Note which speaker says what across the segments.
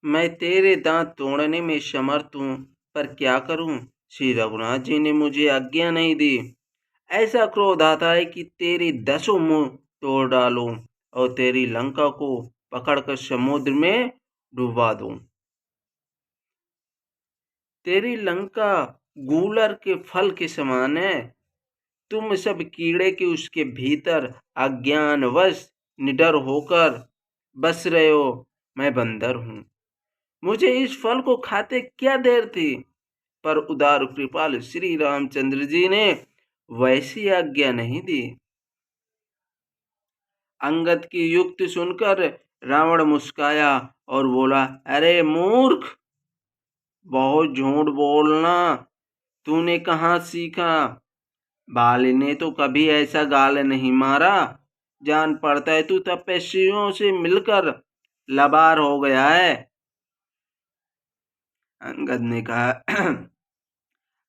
Speaker 1: मैं तेरे दांत तोड़ने में समर्थ हूँ, पर क्या करूँ? श्री रघुनाथ जी ने मुझे आज्ञा नहीं दी। ऐसा क्रोध आता है कि तेरी 10 मुंह तोड़ डालूं और तेरी लंका को पकड़कर समुद्र में डुबा दूं। तेरी लंका गूलर के फल के समान है। तुम सब कीड़े के उसके भीतर अज्ञानवश निडर होकर बस रहे हो। मैं बंदर हूँ, मुझे इस फल को खाते क्या देर थी। पर उदार कृपाल श्री रामचंद्र जी ने वैसी आज्ञा नहीं दी। अंगद की युक्ति सुनकर रावण मुस्काया और बोला, अरे मूर्ख, बहुत झूठ बोलना तूने कहाँ सीखा? बाली ने तो कभी ऐसा गाल नहीं मारा। जान पड़ता है तू तपस्वियों से मिलकर लबार हो गया है। अंगद ने कहा,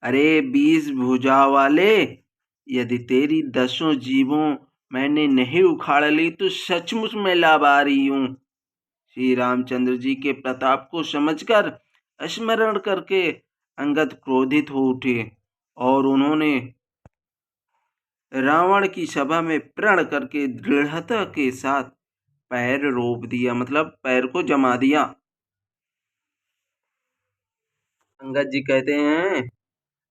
Speaker 1: अरे 20 भुजा वाले, यदि तेरी 10 जीवों मैंने नहीं उखाड़ ली तो सचमुच में लाबारी हूं। श्री रामचंद्र जी के प्रताप को समझकर स्मरण करके अंगद क्रोधित हो उठे और उन्होंने रावण की सभा में प्रण करके दृढ़ता के साथ पैर रोप दिया, मतलब पैर को जमा दिया। अंगद जी कहते हैं,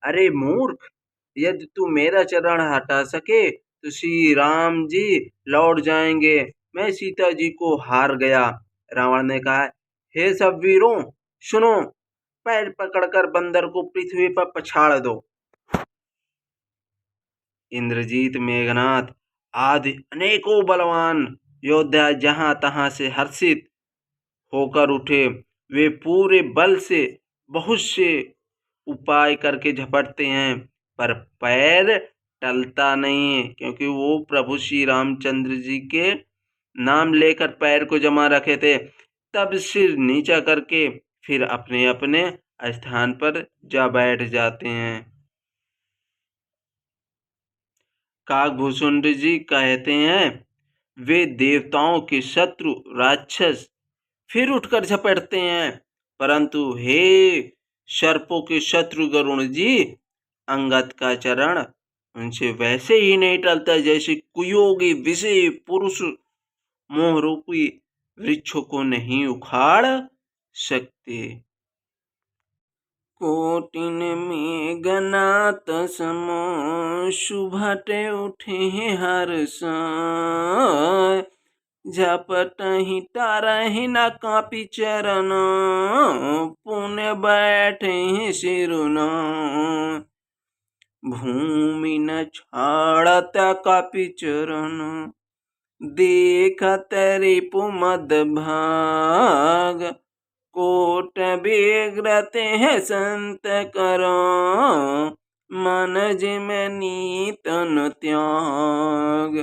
Speaker 1: अरे मूर्ख, यदि तू मेरा चरण हटा सके तो श्री राम जी लौट जाएंगे। मैं सीता जी को हार गया। रावण ने कहा, हे सब वीरों, सुनो, पैर पकड़कर बंदर को पृथ्वी पर पछाड़ दो। इंद्रजीत, मेघनाथ आदि अनेकों बलवान योद्धा जहां तहां से हर्षित होकर उठे। वे पूरे बल से बहुत से उपाय करके झपटते हैं, पर पैर टलता नहीं है, क्योंकि वो प्रभु श्री रामचंद्र जी के नाम लेकर पैर को जमा रखे थे। तब सिर नीचा करके फिर अपने अपने स्थान पर जा बैठ जाते हैं। काकभूषुंड जी कहते हैं, वे देवताओं के शत्रु राक्षस फिर उठकर झपटते हैं, परंतु हे सर्पों के शत्रु गरुण जी, अंगद का चरण उनसे वैसे ही नहीं टलता जैसे कुयोगी विषय पुरुष मोहरूपी वृक्षों को नहीं उखाड़ सकते। कोटिन मेघनाथ समो सुभटे उठे हर्ष, झपटहि टारहि न कापी चरण, पुण्य बैठे सिरुन, भूमि न छाड़त कापी चरण, देखत रिपु मद भाग, कोट बिगड़ते हैं संत करो, मन जिम नीतन त्याग,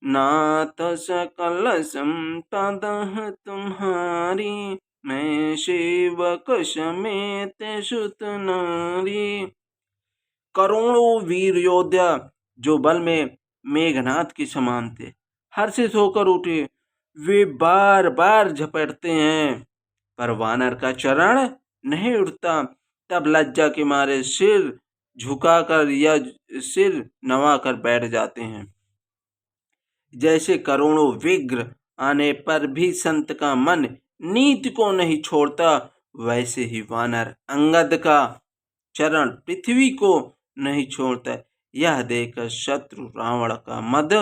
Speaker 1: नाथ सकल संपदह तुम्हारी, मैं सेवक समेत सुत नारी। करोड़ों वीर योद्धा जो बल में मेघनाथ के समान थे हर्षित होकर उठे। वे बार बार झपटते हैं, पर वानर का चरण नहीं उठता। तब लज्जा के मारे सिर झुकाकर या सिर नवाकर बैठ जाते हैं। जैसे करोड़ों विघ्न आने पर भी संत का मन नीति को नहीं छोड़ता, वैसे ही वानर अंगद का चरण पृथ्वी को नहीं छोड़ता। यह देखकर शत्रु रावण का मद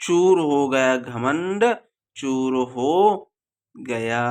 Speaker 1: चूर हो गया, घमंड चूर हो गया।